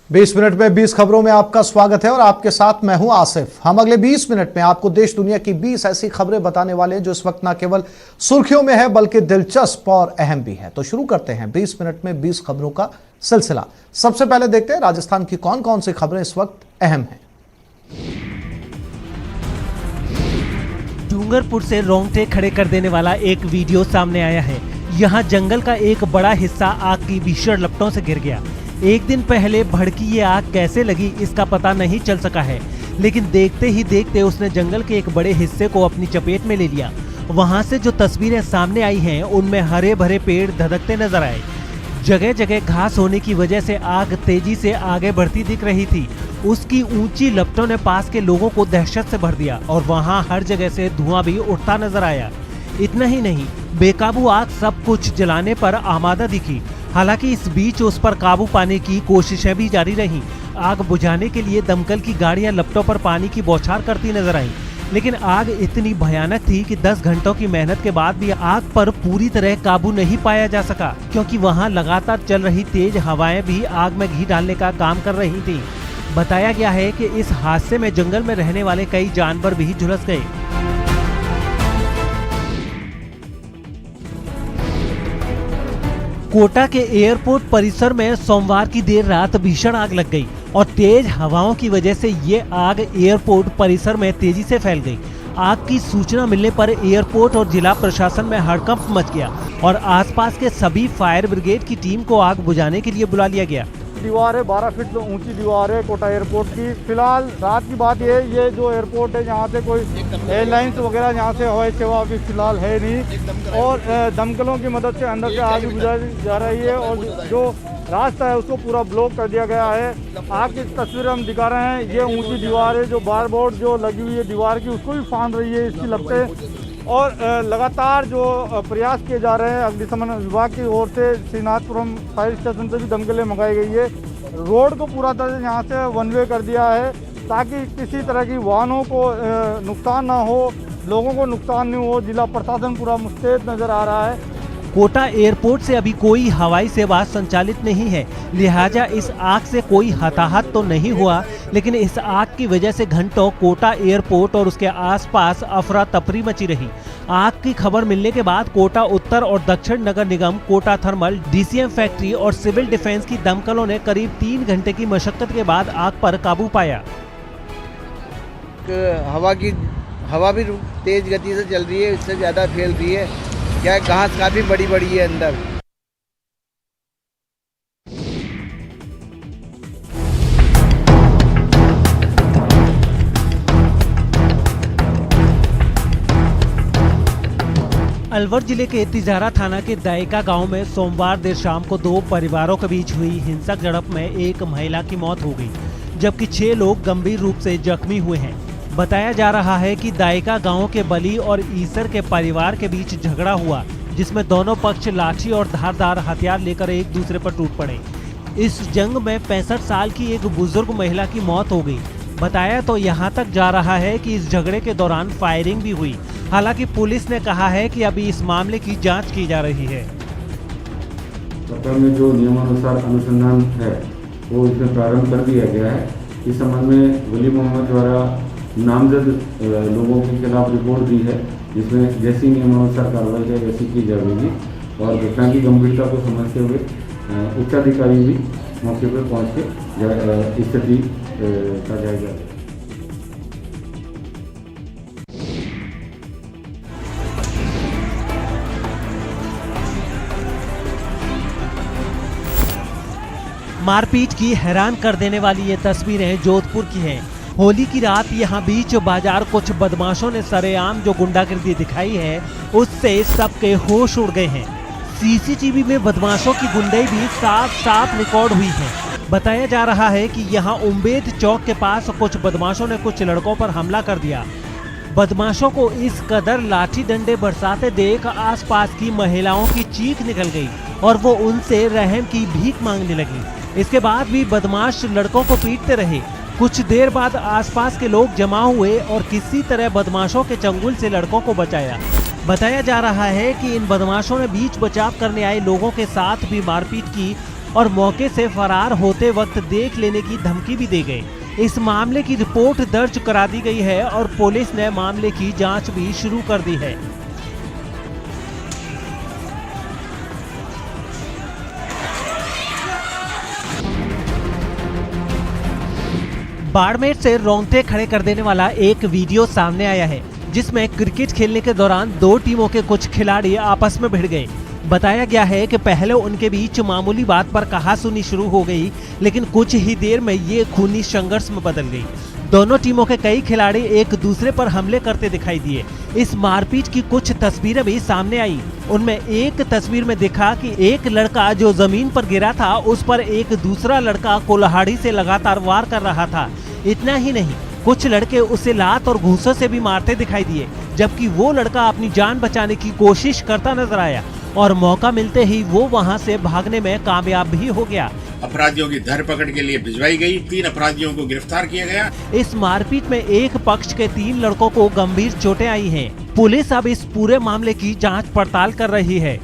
20 minute में 20 खबरों में आपका स्वागत है और आपके साथ मैं हूं आसिफ। हम अगले 20 मिनट में आपको देश दुनिया की 20 ऐसी खबरें बताने वाले हैं जो इस वक्त न केवल सुर्खियों में है बल्कि दिलचस्प और अहम भी है। तो शुरू करते हैं 20 मिनट में 20 खबरों का सिलसिला। सबसे पहले देखते हैं राजस्थान की कौन कौन सी खबरें इस वक्त अहम हैं। डूंगरपुर से रोंगटे खड़े कर देने वाला एक वीडियो सामने आया है। यहाँ जंगल का एक बड़ा हिस्सा आग की भीषण लपटों से घिर गया। एक दिन पहले भड़की ये आग कैसे लगी इसका पता नहीं चल सका है, लेकिन देखते ही देखते उसने जंगल के एक बड़े हिस्से को अपनी चपेट में ले लिया। वहां से जो तस्वीरें सामने आई हैं उनमें हरे भरे पेड़ धधकते नजर आए। जगह जगह घास होने की वजह से आग तेजी से आगे बढ़ती दिख रही थी। उसकी ऊंची लपटों ने पास के लोगों को दहशत से भर दिया और वहां हर जगह से धुआं भी उठता नजर आया। इतना ही नहीं, बेकाबू आग सब कुछ जलाने पर आमादा दिखी। हालांकि इस बीच उस पर काबू पाने की कोशिशें भी जारी रहीं। आग बुझाने के लिए दमकल की गाड़ियां लपटों पर पानी की बौछार करती नजर आईं, लेकिन आग इतनी भयानक थी कि 10 घंटों की मेहनत के बाद भी आग पर पूरी तरह काबू नहीं पाया जा सका, क्योंकि वहां लगातार चल रही तेज हवाएं भी आग में घी डालने का काम कर रही थीं। बताया गया है कि इस हादसे में जंगल में रहने वाले कई जानवर भी झुलस गए। कोटा के एयरपोर्ट परिसर में सोमवार की देर रात भीषण आग लग गई और तेज हवाओं की वजह से ये आग एयरपोर्ट परिसर में तेजी से फैल गई। आग की सूचना मिलने पर एयरपोर्ट और जिला प्रशासन में हड़कंप मच गया और आसपास के सभी फायर ब्रिगेड की टीम को आग बुझाने के लिए बुला लिया गया। दीवार है, 12 फीट ऊंची दीवार है कोटा एयरपोर्ट की। फिलहाल रात की बात ये जो एयरपोर्ट है यहाँ से कोई एयरलाइंस वगैरह यहाँ से हवाई सेवा अभी फिलहाल है नहीं और दमकलों की मदद से अंदर से आग बुझाई जा रही है और जो रास्ता है उसको पूरा ब्लॉक कर दिया गया है। आग की तस्वीर हम दिखा रहे हैं। ये ऊंची दीवार है, जो बारबोर्ड जो लगी हुई है दीवार की उसको भी फांद रही है इसकी लपटें। और लगातार जो प्रयास किए जा रहे हैं अग्निशमन विभाग की ओर से श्रीनाथपुरम फायर स्टेशन से भी दमकलें मंगाई गई है। रोड को पूरा तरह यहाँ से वन वे कर दिया है ताकि किसी तरह की वाहनों को नुकसान ना हो, लोगों को नुकसान नहीं हो। जिला प्रशासन पूरा मुस्तैद नजर आ रहा है। कोटा एयरपोर्ट से अभी कोई हवाई सेवा संचालित नहीं है, लिहाजा इस आग से कोई हताहत तो नहीं हुआ, लेकिन इस आग की वजह से घंटों कोटा एयरपोर्ट और उसके आसपास अफरा तफरी मची रही। आग की खबर मिलने के बाद कोटा उत्तर और दक्षिण नगर निगम, कोटा थर्मल, डीसीएम फैक्ट्री और सिविल डिफेंस की दमकलों ने करीब 3 घंटे की मशक्कत के बाद आग पर काबू पाया। हवा भी तेज गति से चल रही है, इससे ज्यादा फैल रही है। क्या घास काफी बड़ी बड़ी है अंदर। अलवर जिले के तिजारा थाना के दायका गांव में सोमवार देर शाम को 2 परिवारों के बीच हुई हिंसक झड़प में एक महिला की मौत हो गई, जबकि 6 लोग गंभीर रूप से जख्मी हुए हैं। बताया जा रहा है कि दायका गांव के बली और ईसर के परिवार के बीच झगड़ा हुआ, जिसमें दोनों पक्ष लाठी और धारदार हथियार लेकर एक दूसरे पर टूट पड़े। इस जंग में 65 साल की एक बुजुर्ग महिला की मौत हो गई। बताया तो यहाँ तक जा रहा है कि इस झगड़े के दौरान फायरिंग भी हुई। हालांकि पुलिस ने कहा है कि अभी इस मामले की जांच की जा रही है। में जो नियमानुसार अनुसंधान है वो इसमें प्रारंभ कर दिया गया है। इस संबंध में वली मोहम्मद द्वारा नामजद लोगों के खिलाफ रिपोर्ट दी है, जिसमें जैसी नियमानुसार कार्रवाई है वैसी की जाएगी और घटना की गंभीरता को समझते हुए उच्चाधिकारी भी मौके पर पहुंच के स्थिति का जायजा लें। मारपीट की हैरान कर देने वाली ये तस्वीरें जोधपुर की हैं। होली की रात यहाँ बीच बाजार कुछ बदमाशों ने सरेआम जो गुंडागर्दी दिखाई है उससे सबके होश उड़ गए हैं। सीसीटीवी में बदमाशों की गुंडाई भी साफ साफ रिकॉर्ड हुई है। बताया जा रहा है कि यहाँ उम्मेद चौक के पास कुछ बदमाशों ने कुछ लड़कों पर हमला कर दिया। बदमाशों को इस कदर लाठी डंडे बरसाते देख आसपास की महिलाओं की चीख निकल गई और वो उनसे रहम की भीख मांगने लगी। इसके बाद भी बदमाश लड़कों को पीटते रहे। कुछ देर बाद आसपास के लोग जमा हुए और किसी तरह बदमाशों के चंगुल से लड़कों को बचाया। बताया जा रहा है कि इन बदमाशों ने बीच बचाव करने आए लोगों के साथ भी मारपीट की और मौके से फरार होते वक्त देख लेने की धमकी भी दे गए। इस मामले की रिपोर्ट दर्ज करा दी गई है और पुलिस ने मामले की जांच भी शुरू कर दी है। बाड़मेर से रोंगटे खड़े कर देने वाला एक वीडियो सामने आया है, जिसमें क्रिकेट खेलने के दौरान दो टीमों के कुछ खिलाड़ी आपस में भिड़ गए। बताया गया है कि पहले उनके बीच मामूली बात पर कहासुनी शुरू हो गई, लेकिन कुछ ही देर में ये खूनी संघर्ष में बदल गई। दोनों टीमों के कई खिलाड़ी एक दूसरे पर हमले करते दिखाई दिए। इस मारपीट की कुछ तस्वीरें भी सामने आई। उनमें एक तस्वीर में दिखा कि एक लड़का जो जमीन पर गिरा था, उस पर एक दूसरा लड़का कुल्हाड़ी से लगातार वार कर रहा था। इतना ही नहीं, कुछ लड़के उसे लात और घूंसों से भी मारते दिखाई दिए, जबकि वो लड़का अपनी जान बचाने की कोशिश करता नजर आया और मौका मिलते ही वो वहां से भागने में कामयाब भी हो गया। अपराधियों की धरपकड़ के लिए भिजवाई गई। 3 अपराधियों को गिरफ्तार किया गया। इस मारपीट में एक पक्ष के 3 लड़कों को गंभीर चोटें आई हैं। पुलिस अब इस पूरे मामले की जांच पड़ताल कर रही है।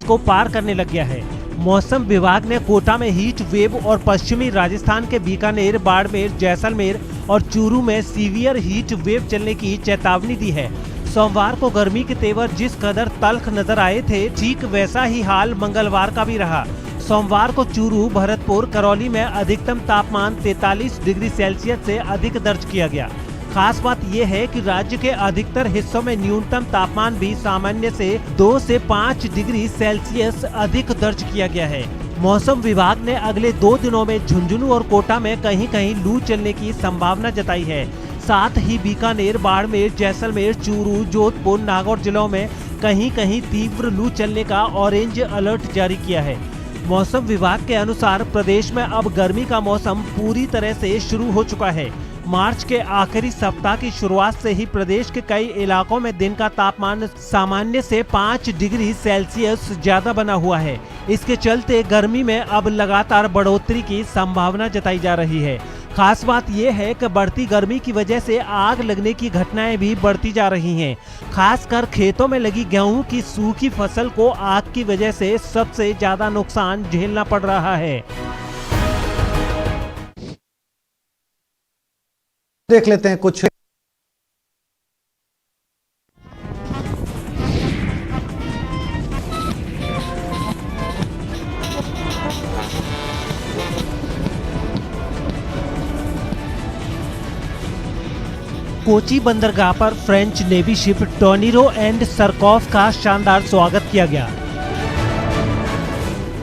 को पार करने लग गया है। मौसम विभाग ने कोटा में हीट वेव और पश्चिमी राजस्थान के बीकानेर, बाड़मेर, जैसलमेर और चूरू में सीवियर हीट वेव चलने की चेतावनी दी है। सोमवार को गर्मी के तेवर जिस कदर तल्ख नजर आए थे, ठीक वैसा ही हाल मंगलवार का भी रहा। सोमवार को चूरू, भरतपुर, करौली में अधिकतम तापमान 43 डिग्री सेल्सियस से अधिक दर्ज किया गया। खास बात यह है कि राज्य के अधिकतर हिस्सों में न्यूनतम तापमान भी सामान्य से 2 से 5 डिग्री सेल्सियस अधिक दर्ज किया गया है। मौसम विभाग ने अगले 2 दिनों में झुंझुनू और कोटा में कहीं कहीं लू चलने की संभावना जताई है। साथ ही बीकानेर, बाड़मेर, जैसलमेर, चूरू, जोधपुर, नागौर जिलों में कहीं कहीं तीव्र लू चलने का ऑरेंज अलर्ट जारी किया है। मौसम विभाग के अनुसार प्रदेश में अब गर्मी का मौसम पूरी तरह से शुरू हो चुका है। मार्च के आखिरी सप्ताह की शुरुआत से ही प्रदेश के कई इलाकों में दिन का तापमान सामान्य से 5 डिग्री सेल्सियस ज्यादा बना हुआ है। इसके चलते गर्मी में अब लगातार बढ़ोतरी की संभावना जताई जा रही है। खास बात यह है कि बढ़ती गर्मी की वजह से आग लगने की घटनाएं भी बढ़ती जा रही हैं। खासकर खेतों में लगी गेहूं की सूखी फसल को आग की वजह से सबसे ज्यादा नुकसान झेलना पड़ रहा है। देख लेते हैं कुछ कोची बंदरगाह पर फ्रेंच नेवी शिप टॉर्नीडो एंड सरकॉफ का शानदार स्वागत किया गया।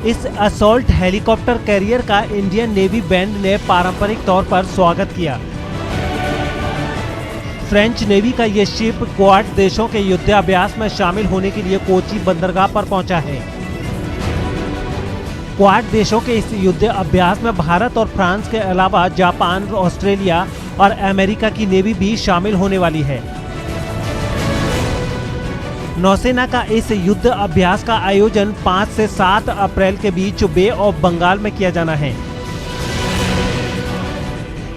इस असॉल्ट हेलीकॉप्टर कैरियर का इंडियन नेवी बैंड ने पारंपरिक तौर पर स्वागत किया। फ्रेंच नेवी का यह शिप क्वाड देशों के युद्धाभ्यास में शामिल होने के लिए कोची बंदरगाह पर पहुंचा है। क्वाड देशों के इस युद्ध अभ्यास में भारत और फ्रांस के अलावा जापान, ऑस्ट्रेलिया और अमेरिका की नेवी भी शामिल होने वाली है। नौसेना का इस युद्ध अभ्यास का आयोजन 5 से 7 अप्रैल के बीच बे ऑफ बंगाल में किया जाना है।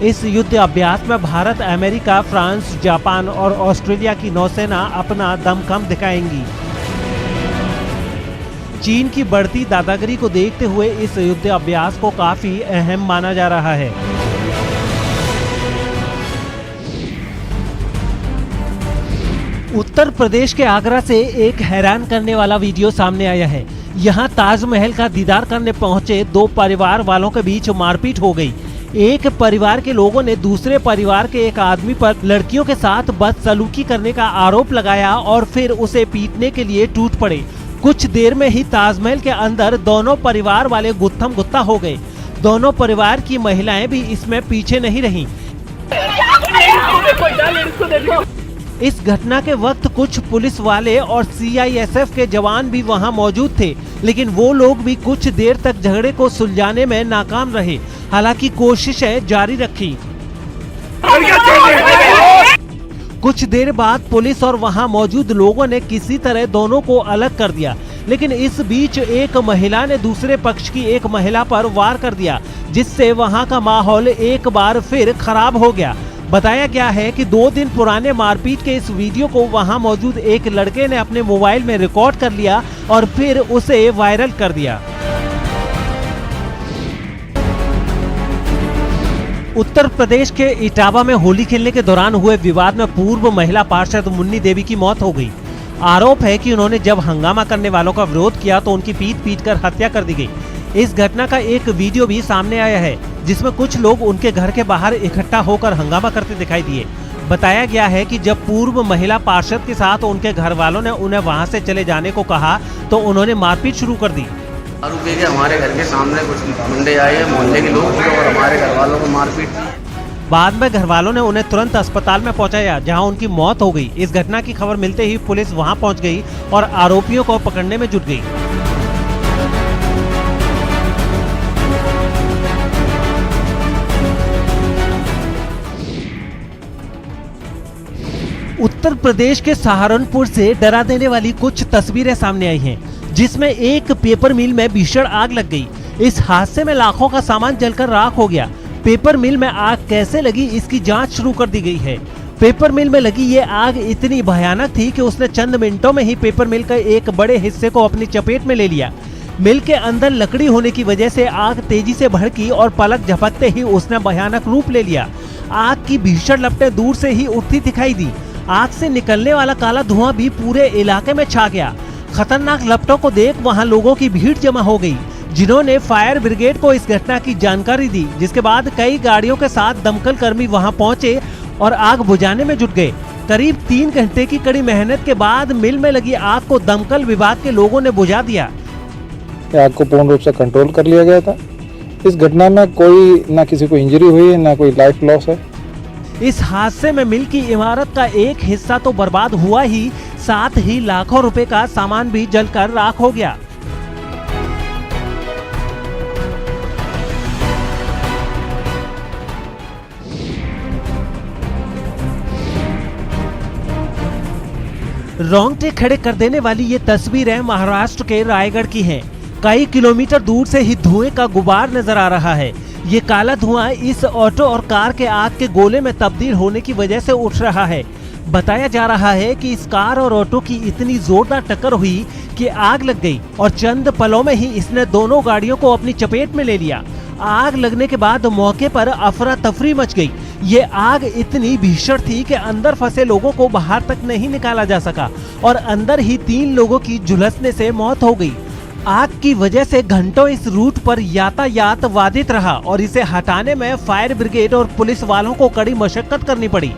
इस युद्ध अभ्यास में भारत, अमेरिका, फ्रांस, जापान और ऑस्ट्रेलिया की नौसेना अपना दमखम दिखाएंगी। चीन की बढ़ती दादागिरी को देखते हुए इस युद्ध अभ्यास को काफी अहम माना जा रहा है। उत्तर प्रदेश के आगरा से एक हैरान करने वाला वीडियो सामने आया है। यहाँ ताजमहल का दीदार करने पहुंचे 2 परिवार वालों के बीच मारपीट हो गई। एक परिवार के लोगों ने दूसरे परिवार के एक आदमी पर लड़कियों के साथ बदसलूकी करने का आरोप लगाया और फिर उसे पीटने के लिए टूट पड़े। कुछ देर में ही ताजमहल के अंदर दोनों परिवार वाले गुत्थम गुत्ता हो गए। दोनों परिवार की महिलाएं भी इसमें पीछे नहीं रहीं। इस घटना के वक्त कुछ पुलिस वाले और CISF के जवान भी वहां मौजूद थे, लेकिन वो लोग भी कुछ देर तक झगड़े को सुलझाने में नाकाम रहे। हालांकि कोशिशें जारी रखी। कुछ देर बाद पुलिस और वहां मौजूद लोगों ने किसी तरह दोनों को अलग कर दिया, लेकिन इस बीच एक महिला ने दूसरे पक्ष की एक महिला पर वार कर दिया, जिससे वहां का माहौल एक बार फिर खराब हो गया। बताया गया है कि 2 दिन पुराने मारपीट के इस वीडियो को वहां मौजूद एक लड़के ने अपने मोबाइल में रिकॉर्ड कर लिया और फिर उसे वायरल कर दिया। उत्तर प्रदेश के इटावा में होली खेलने के दौरान हुए विवाद में पूर्व महिला पार्षद मुन्नी देवी की मौत हो गई। आरोप है कि उन्होंने जब हंगामा करने वालों का विरोध किया तो उनकी पीट कर हत्या कर दी गई। इस घटना का एक वीडियो भी सामने आया है जिसमें कुछ लोग उनके घर के बाहर इकट्ठा होकर हंगामा करते दिखाई दिए। बताया गया है कि जब पूर्व महिला पार्षद के साथ उनके घर वालों ने उन्हें वहां से चले जाने को कहा तो उन्होंने मारपीट शुरू कर दी। दारू पी के हमारे घर के सामने कुछ गुंडे आए हैं, मोहल्ले के लोग, और हमारे घर वालों को मारपीट। बाद में घर वालों ने उन्हें तुरंत अस्पताल में पहुंचाया जहां उनकी मौत हो गई। इस घटना की खबर मिलते ही पुलिस वहां पहुंच गई और आरोपियों को पकड़ने में जुट गई। उत्तर प्रदेश के सहारनपुर से डरा देने वाली कुछ तस्वीरें सामने आई हैं, जिसमें एक पेपर मिल में भीषण आग लग गई। इस हादसे में लाखों का सामान जलकर राख हो गया। पेपर मिल में आग कैसे लगी इसकी जांच शुरू कर दी गई है। पेपर मिल में लगी ये आग इतनी भयानक थी कि उसने चंद मिनटों में ही पेपर मिल के एक बड़े हिस्से को अपनी चपेट में ले लिया। मिल के अंदर लकड़ी होने की वजह से आग तेजी से भड़की और पलक झपकते ही उसने भयानक रूप ले लिया। आग की भीषण लपटें दूर से ही उठती दिखाई दी। आग से निकलने वाला काला धुआं भी पूरे इलाके में छा गया। खतरनाक लपटों को देख वहां लोगों की भीड़ जमा हो गई, जिन्होंने फायर ब्रिगेड को इस घटना की जानकारी दी। जिसके बाद कई गाड़ियों के साथ दमकल कर्मी वहां पहुंचे और आग बुझाने में जुट गए। करीब 3 घंटे की कड़ी मेहनत के बाद मिल में लगी आग को दमकल विभाग के लोगों ने बुझा दिया। आग को पूर्ण रूप से कंट्रोल कर लिया गया था। इस घटना में कोई ना किसी को इंजरी हुई है, ना कोई लाइफ लॉस है। इस हादसे में मिल की इमारत का एक हिस्सा तो बर्बाद हुआ ही, साथ ही लाखों रुपए का सामान भी जलकर राख हो गया। रोंगटे खड़े कर देने वाली ये तस्वीरें महाराष्ट्र के रायगढ़ की हैं। कई किलोमीटर दूर से ही धुएं का गुबार नजर आ रहा है। ये काला धुआं इस ऑटो और कार के आग के गोले में तब्दील होने की वजह से उठ रहा है। बताया जा रहा है कि इस कार और ऑटो की इतनी जोरदार टक्कर हुई कि आग लग गई और चंद पलों में ही इसने दोनों गाड़ियों को अपनी चपेट में ले लिया। आग लगने के बाद मौके पर अफरा तफरी मच गई। ये आग इतनी भीषण थी कि अंदर फंसे लोगों को बाहर तक नहीं निकाला जा सका और अंदर ही 3 लोगों की झुलसने से मौत हो गई। आग की वजह से घंटों इस रूट पर यातायात बाधित रहा और इसे हटाने में फायर ब्रिगेड और पुलिस वालों को कड़ी मशक्कत करनी पड़ी।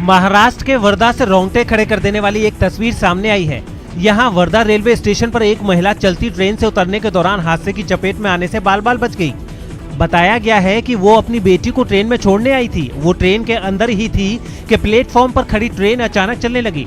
महाराष्ट्र के वर्धा से रोंगटे खड़े कर देने वाली एक तस्वीर सामने आई है। यहाँ वर्धा रेलवे स्टेशन पर एक महिला चलती ट्रेन से उतरने के दौरान हादसे की चपेट में आने से बाल बाल बच गई। बताया गया है कि वो अपनी बेटी को ट्रेन में छोड़ने आई थी। वो ट्रेन के अंदर ही थी कि प्लेटफॉर्म पर खड़ी ट्रेन अचानक चलने लगी।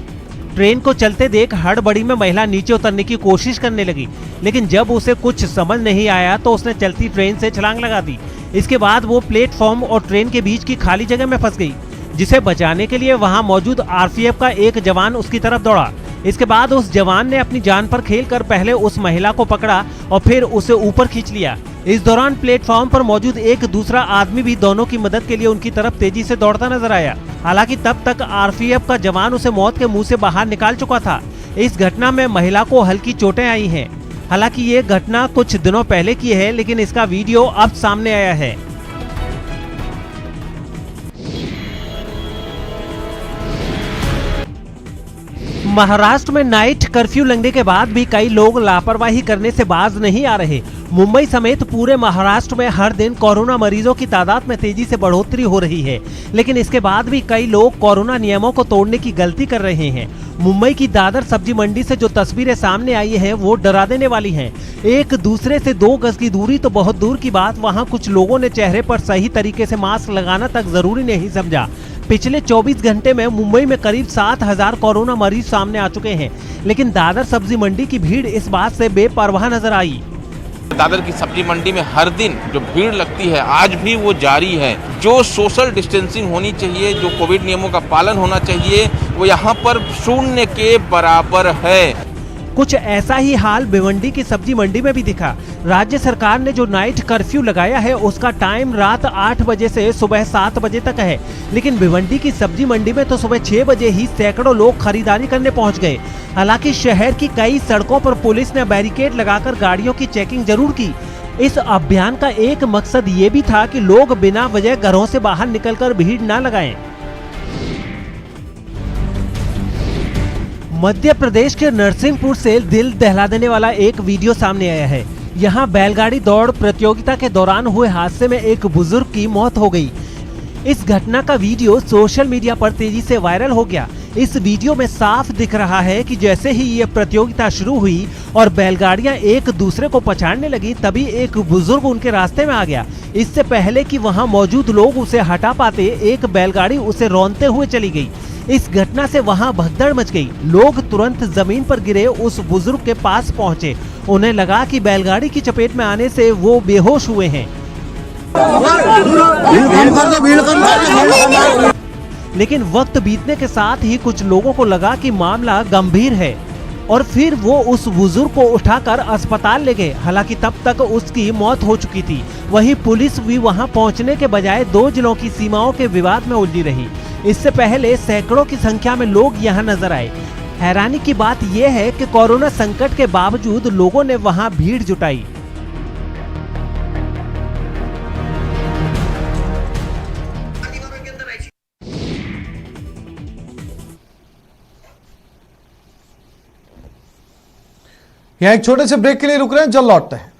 ट्रेन को चलते देख हड़बड़ी में महिला नीचे उतरने की कोशिश करने लगी, लेकिन जब उसे कुछ समझ नहीं आया तो उसने चलती ट्रेन से छलांग लगा दी। इसके बाद वो प्लेटफॉर्म और ट्रेन के बीच की खाली जगह में फंस गई, जिसे बचाने के लिए वहां मौजूद आरपीएफ का एक जवान उसकी तरफ दौड़ा। इसके बाद उस जवान ने अपनी जान पर खेलकर पहले उस महिला को पकड़ा और फिर उसे ऊपर खींच लिया। इस दौरान प्लेटफॉर्म पर मौजूद एक दूसरा आदमी भी दोनों की मदद के लिए उनकी तरफ तेजी से दौड़ता नजर आया। हालांकि तब तक आरपीएफ का जवान उसे मौत के मुंह से बाहर निकाल चुका था। इस घटना में महिला को हल्की चोटें आई हैं। हालांकि ये घटना कुछ दिनों पहले की है, लेकिन इसका वीडियो अब सामने आया है। महाराष्ट्र में नाइट कर्फ्यू लगने के बाद भी कई लोग लापरवाही करने से बाज नहीं आ रहे। मुंबई समेत पूरे महाराष्ट्र में हर दिन कोरोना मरीजों की तादाद में तेजी से बढ़ोतरी हो रही है, लेकिन इसके बाद भी कई लोग कोरोना नियमों को तोड़ने की गलती कर रहे हैं। मुंबई की दादर सब्जी मंडी से जो तस्वीरें सामने आई हैं वो डरा देने वाली हैं। एक दूसरे से 2 गज की दूरी तो बहुत दूर की बात, वहां कुछ लोगों ने चेहरे पर सही तरीके से मास्क लगाना तक जरूरी नहीं समझा। पिछले 24 घंटे में मुंबई में करीब 7,000 कोरोना मरीज सामने आ चुके हैं, लेकिन दादर सब्जी मंडी की भीड़ इस बात से बेपरवाह नजर आई। दादर की सब्जी मंडी में हर दिन जो भीड़ लगती है आज भी वो जारी है। जो सोशल डिस्टेंसिंग होनी चाहिए, जो कोविड नियमों का पालन होना चाहिए, वो यहाँ पर शून्य के बराबर है। कुछ ऐसा ही हाल भिवंडी की सब्जी मंडी में भी दिखा। राज्य सरकार ने जो नाइट कर्फ्यू लगाया है उसका टाइम रात 8 बजे से सुबह 7 बजे तक है, लेकिन भिवंडी की सब्जी मंडी में तो सुबह 6 बजे ही सैकड़ों लोग खरीदारी करने पहुंच गए। हालांकि शहर की कई सड़कों पर पुलिस ने बैरिकेड लगाकर गाड़ियों की चेकिंग जरूर की। इस अभियान का एक मकसद ये भी था कि लोग बिना वजह घरों से बाहर निकलकर भीड़ न लगाएं। मध्य प्रदेश के नरसिंहपुर से दिल दहला देने वाला एक वीडियो सामने आया है। यहाँ बैलगाड़ी दौड़ प्रतियोगिता के दौरान हुए हादसे में एक बुजुर्ग की मौत हो गई। इस घटना का वीडियो सोशल मीडिया पर तेजी से वायरल हो गया। इस वीडियो में साफ दिख रहा है कि जैसे ही ये प्रतियोगिता शुरू हुई और बैलगाड़ियां एक दूसरे को पछाड़ने लगी, तभी एक बुजुर्ग उनके रास्ते में आ गया। इससे पहले कि वहां मौजूद लोग उसे हटा पाते, एक बैलगाड़ी उसे रौंदते हुए चली गई। इस घटना से वहां भगदड़ मच गई। लोग तुरंत जमीन पर गिरे उस बुजुर्ग के पास पहुंचे। उन्हें लगा कि बैलगाड़ी की चपेट में आने से वो बेहोश हुए हैं, लेकिन वक्त बीतने के साथ ही कुछ लोगों को लगा कि मामला गंभीर है और फिर वो उस बुजुर्ग को उठाकर अस्पताल ले गए। हालांकि तब तक उसकी मौत हो चुकी थी। वहीं पुलिस भी वहां पहुंचने के बजाय 2 जिलों की सीमाओं के विवाद में उलझी रही। इससे पहले सैकड़ों की संख्या में लोग यहां नजर आए। हैरानी की बात यह है कि कोरोना संकट के बावजूद लोगों ने वहां भीड़ जुटाई। यहाँ एक छोटे से ब्रेक के लिए रुक रहे हैं, जल्द लौटते हैं।